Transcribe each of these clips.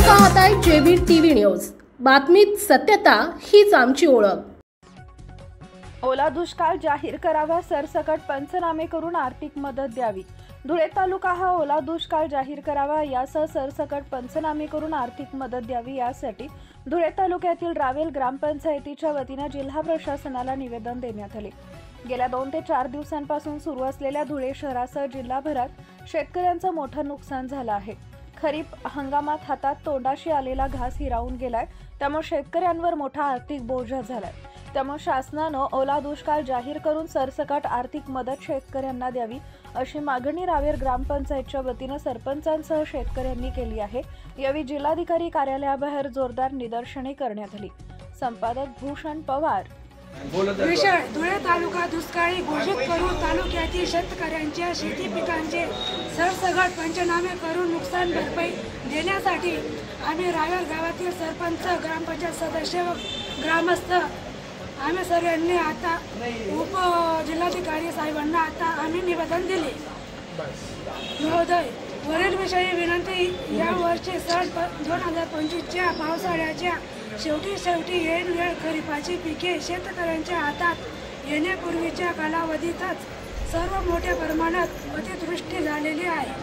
पाहताय JB TV news. बातमीत सत्यता हीच आमची ओळख। ओला दुष्काळ जाहीर करावा, सरसकट पंचनामे करून आर्थिक मदत द्यावी। धुळे तालुका हा ओला दुष्काळ जाहीर करावा, यासह सरसकट पंचनामे करून आर्थिक मदत द्यावी, यासाठी धुळे तालुक्यातील रावेल ग्रामपंचायतीच्या वतीने जिल्हा प्रशासनाला निवेदन देण्यात आले। गेल्या 2 ते 4 दिवसांपासून सुरू असलेल्या धुळे शहरासह जिल्हाभरात शेतकऱ्यांचं मोठं नुकसान झालं आहे। खरीप हंगामात हातात तोंडाशी आलेला घास हिरावून गेलाय, त्यामुळे शेतकऱ्यांवर मोठा आर्थिक बोजा झालाय। त्यामुळे शासनानं ओला दुष्काळ जाहीर करून सरसकट आर्थिक मदत शेतकऱ्यांना द्यावी, अशी मागणी रावेर ग्रामपंचायतच्या वतीने सरपंचांसह शेतकऱ्यांनी केली आहे। यावेळी जिल्हाधिकारी कार्यालयाबाहेर जोरदार निदर्शने करण्यात आली। संपादक भूषण पवार। विषय: धुळे तालुका दुष्काळी घोषित करून तालुक्यातील शेतकऱ्यांच्या शेती पिकांचे सरसकट पंचनामे करून नुकसान भरपाई देण्यासाठी आम्ही रावेर गावातील सरपंच, ग्रामपंचायत सदस्य व ग्रामस्थ आम्ही सर्वांनी आता उप जिल्हाधिकारी साहेबांना आता आम्ही निवेदन दिले। महोदय, वरील विषयी विनंती: या वर्षी सन 2025च्या पावसाळ्याच्या शेवटी ऐन वेळ खरीपाची पिके शेतकऱ्यांच्या हातात येण्यापूर्वीच्या कालावधीतच सर्व मोठ्या प्रमाणात अतिवृष्टी झालेली आहे।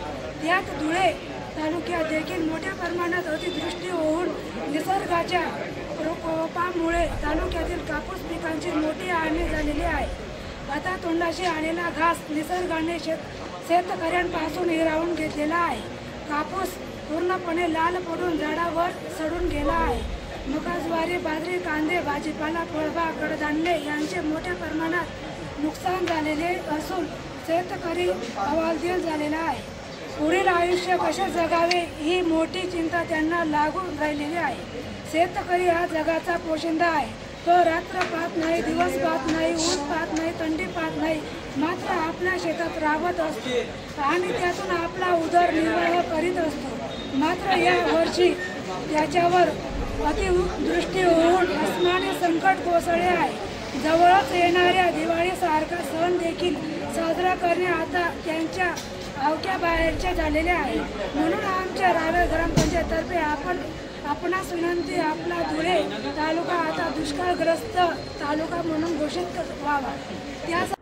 त्यात धुळे तालुक्यात देखील मोठ्या प्रमाणात अतिवृष्टी होऊन निसर्गाच्या प्रकोपामुळे तालुक्यातील कापूस पिकांची मोठी हानी झालेली आहे। आता तोंडाशी आलेला घास निसर्गाने शेतकऱ्यांपासून हिरावून घेतलेला आहे। कापूस पूर्णपणे लाल पडून झाडावर सडून गेला आहे। मका, ज्वारी, बाजरी, कांदे, भाजीपाला, फळबाग, कडधान्ये यांचे मोठ्या प्रमाणात नुकसान झालेले असून शेतकरी हवालदिल झालेला आहे। पुढील आयुष्य कसे जगावे ही मोठी चिंता त्यांना लागून राहिलेली आहे। शेतकरी हा जगाचा पोशिंदा आहे। तो रात्र पाहत नाही, दिवस पाहत नाही, ऊन पाहत नाही, थंडी पाहत नाही, मात्र आपल्या शेतात राबत असतो आणि त्यातून आपला उदरनिर्वाह करीत असतो। मात्र या वर्षी त्याच्यावर अतिवृष्टी होऊन अस्मानी संकट कोसळले आहे। जवळच येणाऱ्या दिवाळीसारखा सण देखील साजरा करणे आता त्यांच्या अवक्याबाहेरचे झालेले आहे। म्हणून आमच्या रावेर ग्रामपंचायततर्फे आपणास विनंती: आपला धुळे तालुका आता दुष्काळग्रस्त तालुका म्हणून घोषित व्हावा।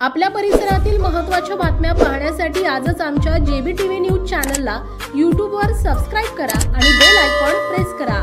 आपल्या परिसरातील महत्त्वाच्या बातम्या पाहण्यासाठी आजच आमच्या जेबी टीव्ही न्यूज चॅनलला YouTube वर सबस्क्राईब करा आणि बेल आयकॉन प्रेस करा।